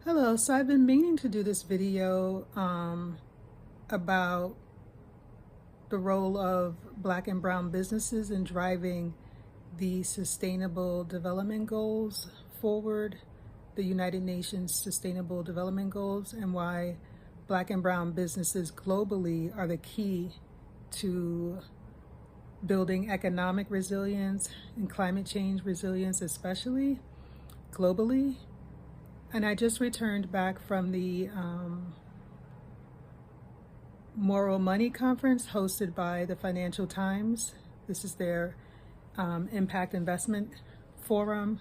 Hello, so I've been meaning to do this video about the role of Black and brown businesses in driving the Sustainable Development Goals forward, the United Nations Sustainable Development Goals, and why Black and brown businesses globally are the key to building economic resilience and climate change resilience, especially globally. And I just returned back from the Moral Money Conference hosted by the Financial Times. This is their impact investment forum,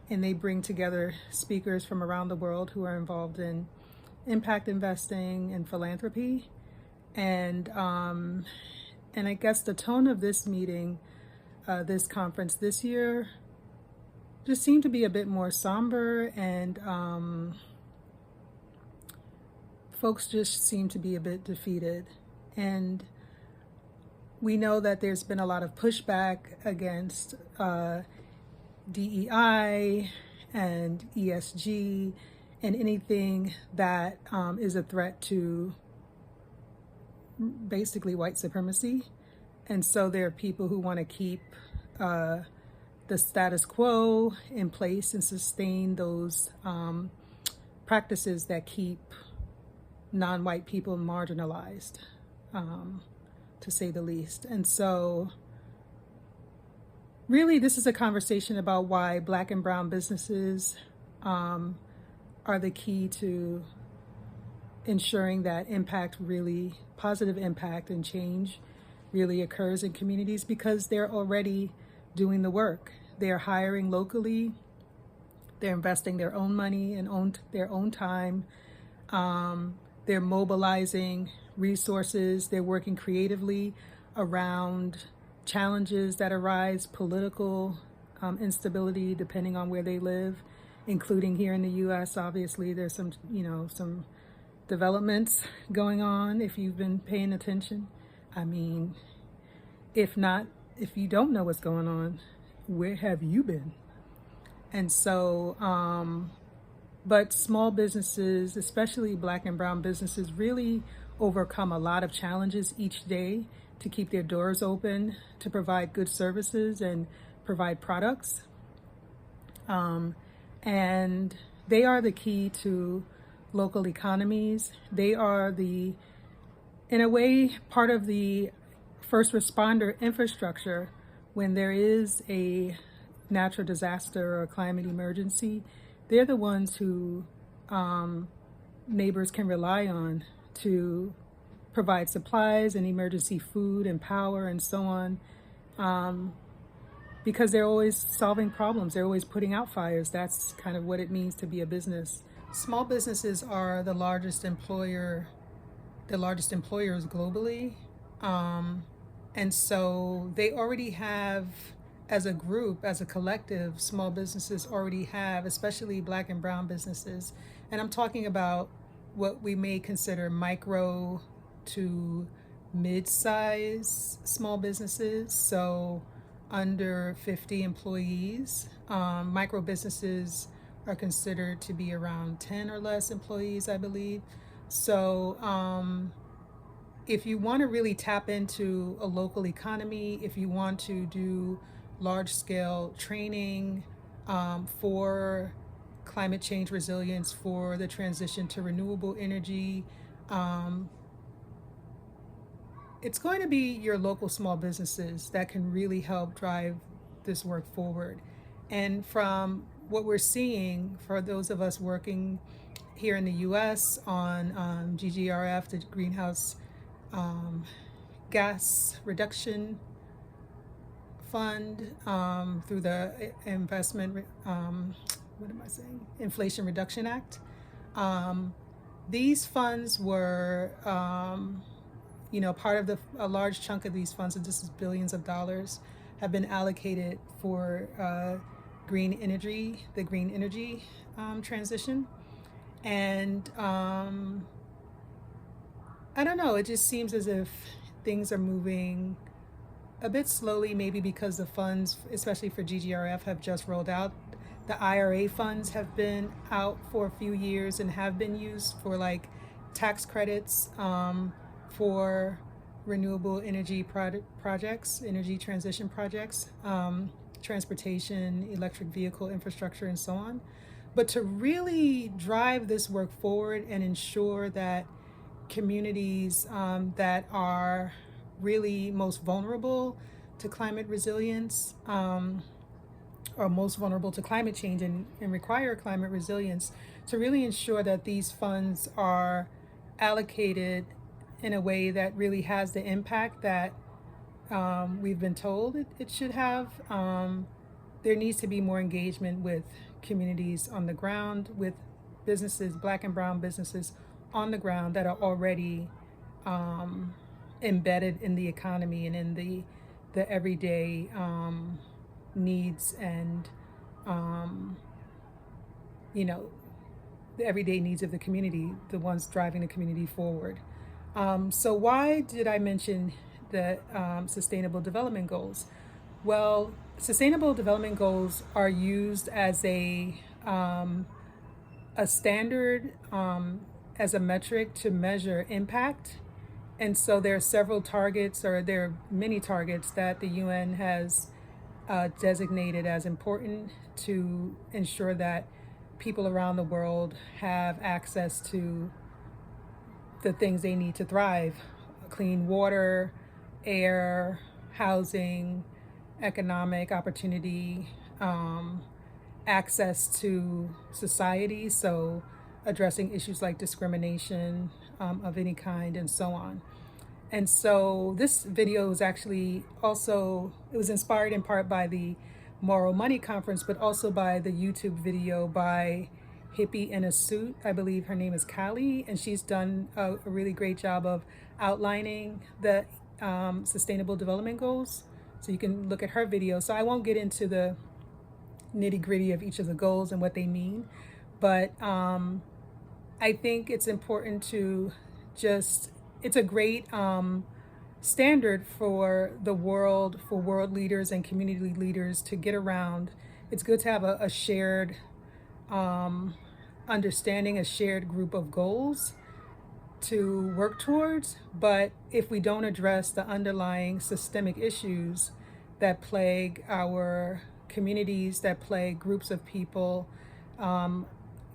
and they bring together speakers from around the world who are involved in impact investing and philanthropy. And I guess the tone of this meeting, this conference this year, just seemed to be a bit more somber, and folks just seem to be a bit defeated. And we know that there's been a lot of pushback against DEI and ESG and anything that is a threat to basically white supremacy. And so there are people who want to keep the status quo in place and sustain those practices that keep non-white people marginalized, to say the least. And so really this is a conversation about why Black and brown businesses are the key to ensuring that positive impact and change really occurs in communities, because they're already doing the work. They're hiring locally, they're investing their own money and their own time, they're mobilizing resources, they're working creatively around challenges that arise, political instability depending on where they live, including here in the US. Obviously there's some developments going on if you've been paying attention. I mean, if you don't know what's going on, where have you been? And so, but small businesses, especially Black and brown businesses, really overcome a lot of challenges each day to keep their doors open, to provide good services and provide products. And they are the key to local economies. They are in a way, part of the first responder infrastructure when there is a natural disaster or a climate emergency. They're the ones who neighbors can rely on to provide supplies and emergency food and power and so on, because they're always solving problems. They're always putting out fires. That's kind of what it means to be a business. Small businesses are the largest employers globally. And so they already have, as a group, as a collective, small businesses already have, especially Black and brown businesses. And I'm talking about what we may consider micro to mid-size small businesses. So under 50 employees. Micro businesses are considered to be around 10 or less employees, I believe. So if you want to really tap into a local economy, if you want to do large-scale training for climate change resilience, for the transition to renewable energy, it's going to be your local small businesses that can really help drive this work forward. And from what we're seeing, for those of us working here in the US on GGRF, the Greenhouse Gas Reduction Fund, through the Inflation Reduction Act, these funds were part of a large chunk of these funds, and this is billions of dollars, have been allocated for the green energy transition. And I don't know, it just seems as if things are moving a bit slowly, maybe because the funds, especially for GGRF, have just rolled out. The IRA funds have been out for a few years and have been used for like tax credits for renewable energy projects, energy transition projects, transportation, electric vehicle infrastructure, and so on. But to really drive this work forward and ensure that communities that are really most vulnerable to climate resilience or most vulnerable to climate change and require climate resilience, to really ensure that these funds are allocated in a way that really has the impact that we've been told it should have. There needs to be more engagement with communities on the ground, with businesses, Black and brown businesses on the ground that are already embedded in the economy and in the everyday needs and you know, the everyday needs of the community, the ones driving the community forward. So why did I mention the Sustainable Development Goals? Well, Sustainable Development Goals are used as a standard, as a metric to measure impact. And so there are several targets, or there are many targets that the UN has designated as important to ensure that people around the world have access to the things they need to thrive: clean water, air, housing, economic opportunity, access to society, so addressing issues like discrimination of any kind, and so on. And so this video was actually also, it was inspired in part by the Moral Money Conference, but also by the YouTube video by Hippie in a Suit. I believe her name is Callie, and she's done a really great job of outlining the Sustainable Development Goals. So you can look at her video. So I won't get into the nitty gritty of each of the goals and what they mean, but I think it's important to just, it's a great standard for the world, for world leaders and community leaders to get around. It's good to have a shared understanding, a shared group of goals to work towards. But if we don't address the underlying systemic issues that plague our communities, that plague groups of people,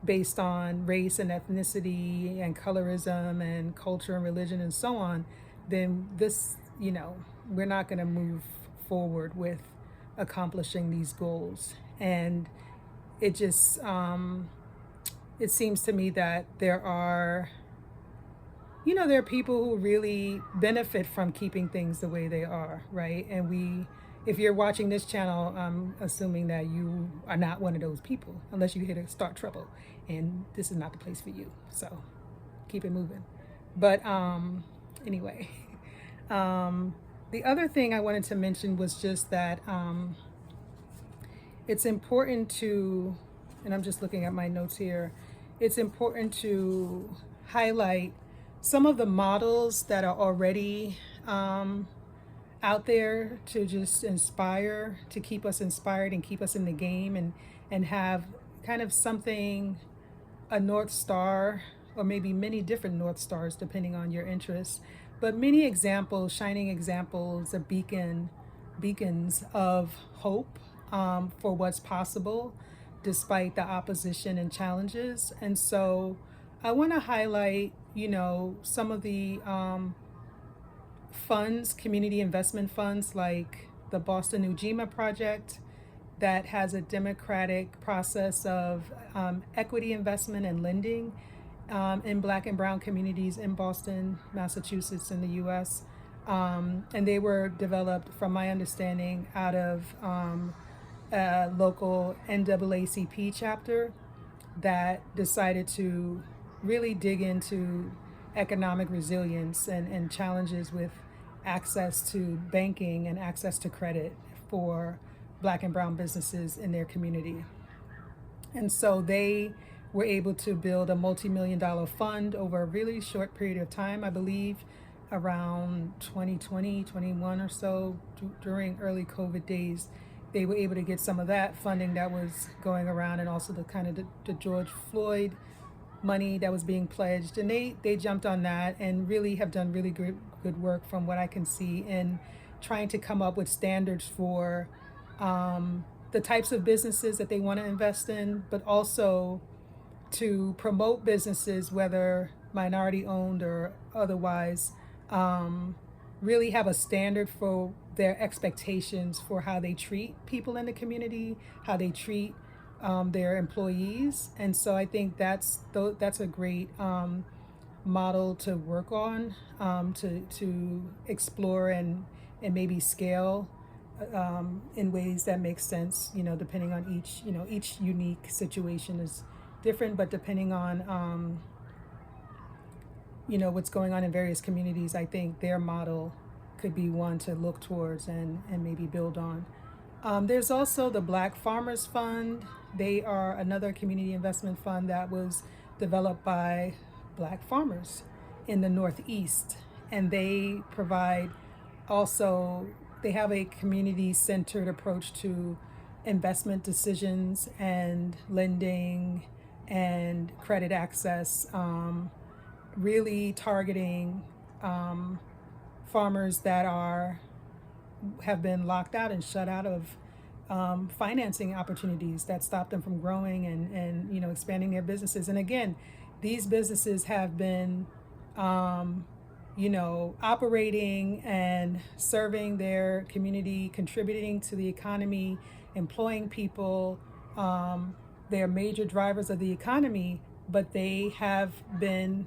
based on race and ethnicity and colorism and culture and religion and so on, then this, we're not going to move forward with accomplishing these goals. And it just, it seems to me that there are people who really benefit from keeping things the way they are, right? And if you're watching this channel, I'm assuming that you are not one of those people, unless you're here to start trouble, and this is not the place for you. So keep it moving. But anyway, the other thing I wanted to mention was just that it's important to, and I'm just looking at my notes here, it's important to highlight some of the models that are already out there to just inspire, to keep us inspired and keep us in the game, and have kind of something, a North Star, or maybe many different North Stars depending on your interests, but many examples, shining examples, beacons of hope for what's possible despite the opposition and challenges. And so I want to highlight, some of the funds, community investment funds, like the Boston Ujima Project, that has a democratic process of equity investment and lending in Black and brown communities in Boston, Massachusetts, in the US. And they were developed, from my understanding, out of a local NAACP chapter that decided to really dig into economic resilience and challenges with access to banking and access to credit for Black and brown businesses in their community. And so they were able to build a multi-million-dollar fund over a really short period of time, I believe around 2020, 21 or so, during early COVID days. they were able to get some of that funding that was going around, and also the kind of the George Floyd money that was being pledged, and they jumped on that and really have done really good work from what I can see in trying to come up with standards for the types of businesses that they want to invest in, but also to promote businesses, whether minority owned or otherwise, really have a standard for their expectations for how they treat people in the community, how they treat their employees. And so I think that's a great model to work on, to explore and maybe scale in ways that make sense, depending on each unique situation is different, but depending on what's going on in various communities, I think their model could be one to look towards and maybe build on. There's also the Black Farmers Fund. They are another community investment fund that was developed by Black farmers in the Northeast, and they provide also, they have a community-centered approach to investment decisions and lending and credit access, really targeting farmers that have been locked out and shut out of financing opportunities that stop them from growing and expanding their businesses. And again, these businesses have been operating and serving their community, contributing to the economy, employing people. They're major drivers of the economy, but they have been,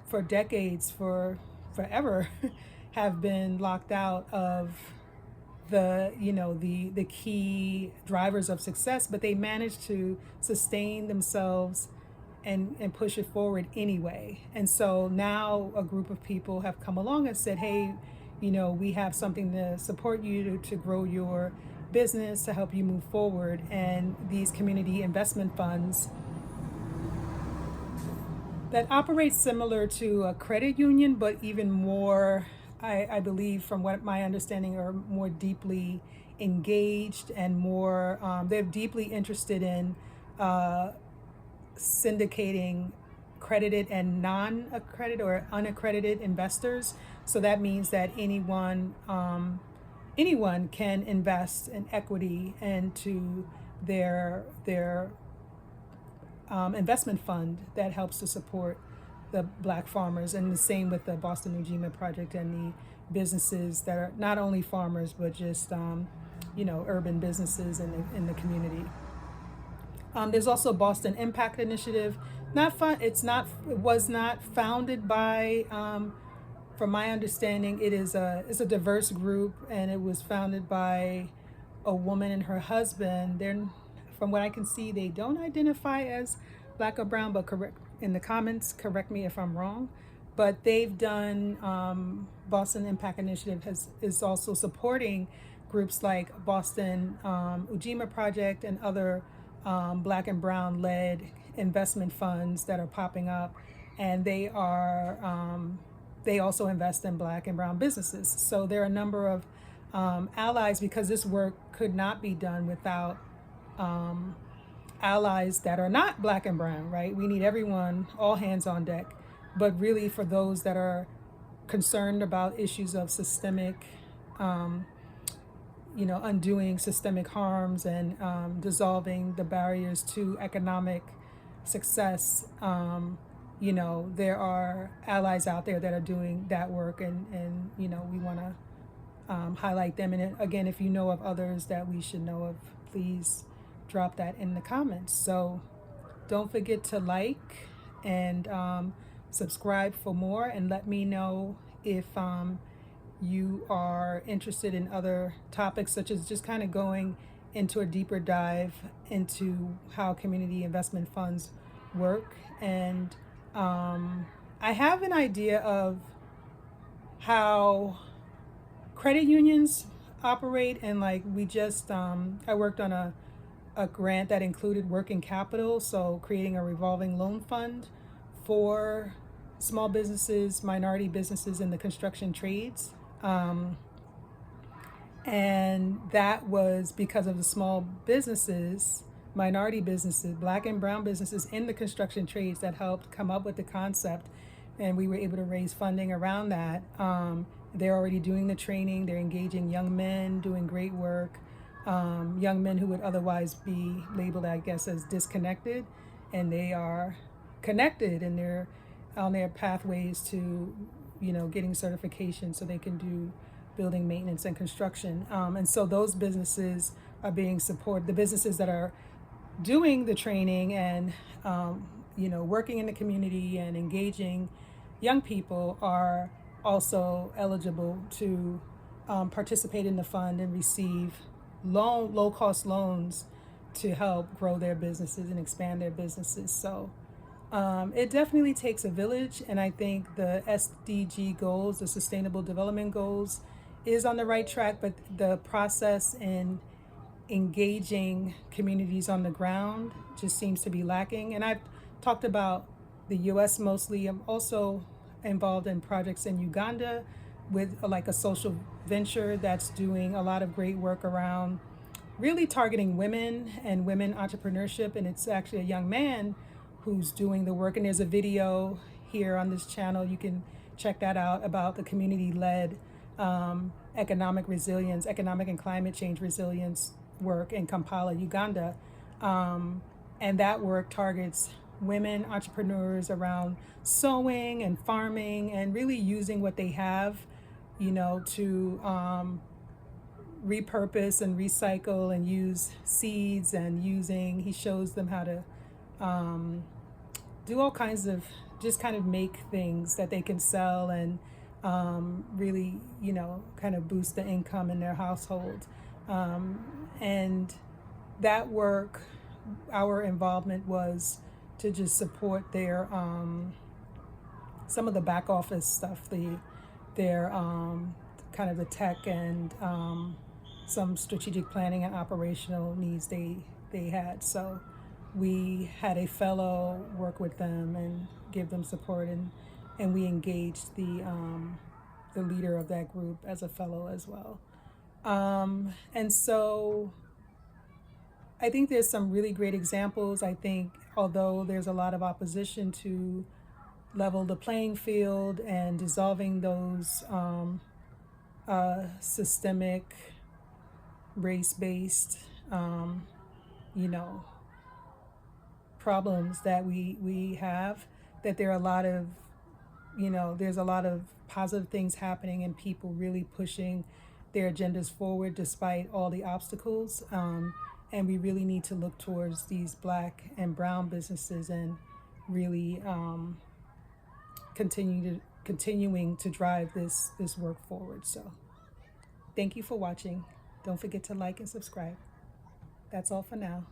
for decades, forever, have been locked out of the key drivers of success, but they managed to sustain themselves and push it forward anyway. And so now a group of people have come along and said, hey, we have something to support you to grow your business, to help you move forward. And these community investment funds that operate similar to a credit union, but even more, I believe, from what my understanding, are more deeply engaged and more, they're deeply interested in syndicating credited and non-accredited or unaccredited investors. So that means that anyone can invest in equity into their investment fund that helps to support the Black farmers. And the same with the Boston Ujima Project and the businesses that are not only farmers but just urban businesses in the community. There's also Boston Impact Initiative. It was not founded by, from my understanding, it's a diverse group, and it was founded by a woman and her husband. From what I can see, they don't identify as Black or brown, but correct in the comments, correct me if I'm wrong. But they've done, Boston Impact Initiative is also supporting groups like Boston Ujima Project and other Black and brown led investment funds that are popping up, and they also invest in Black and brown businesses. So there are a number of allies, because this work could not be done without allies that are not Black and brown, right? We need everyone, all hands on deck. But really, for those that are concerned about issues of systemic, undoing systemic harms and dissolving the barriers to economic success, there are allies out there that are doing that work, and we want to highlight them. And again, if you know of others that we should know of, please drop that in the comments. So don't forget to like and subscribe for more, and let me know if you are interested in other topics, such as just kind of going into a deeper dive into how community investment funds work. And I have an idea of how credit unions operate, and we just I worked on a grant that included working capital, so creating a revolving loan fund for small businesses, minority businesses in the construction trades. And that was because of the small businesses, minority businesses, black and brown businesses in the construction trades that helped come up with the concept. And we were able to raise funding around that. They're already doing the training, they're engaging young men, doing great work. Young men who would otherwise be labeled, I guess, as disconnected, and they are connected, and they're on their pathways to, getting certification so they can do building maintenance and construction. And so those businesses are being supported. The businesses that are doing the training and, working in the community and engaging young people are also eligible to participate in the fund and receive low cost loans to help grow their businesses and expand their businesses. So it definitely takes a village, and I think the SDG goals, the Sustainable Development Goals, is on the right track, but the process in engaging communities on the ground just seems to be lacking. And I've talked about the US mostly. I'm also involved in projects in Uganda with like a social venture that's doing a lot of great work around really targeting women and women entrepreneurship. And it's actually a young man who's doing the work. And there's a video here on this channel. You can check that out about the community-led economic resilience, economic and climate change resilience work in Kampala, Uganda. And that work targets women entrepreneurs around sewing and farming and really using what they have, to repurpose and recycle and use seeds, and he shows them how to do all kinds of, just kind of make things that they can sell and really, kind of boost the income in their household. And that work, our involvement was to just support their, some of the back office stuff, their kind of the tech and some strategic planning and operational needs they had. So we had a fellow work with them and give them support, and we engaged the leader of that group as a fellow as well. And so I think there's some really great examples. I think although there's a lot of opposition to level the playing field and dissolving those systemic, race-based, problems that we have, that there are a lot of, there's a lot of positive things happening and people really pushing their agendas forward despite all the obstacles. And we really need to look towards these black and brown businesses and really continuing to drive this work forward. So thank you for watching. Don't forget to like and subscribe. That's all for now.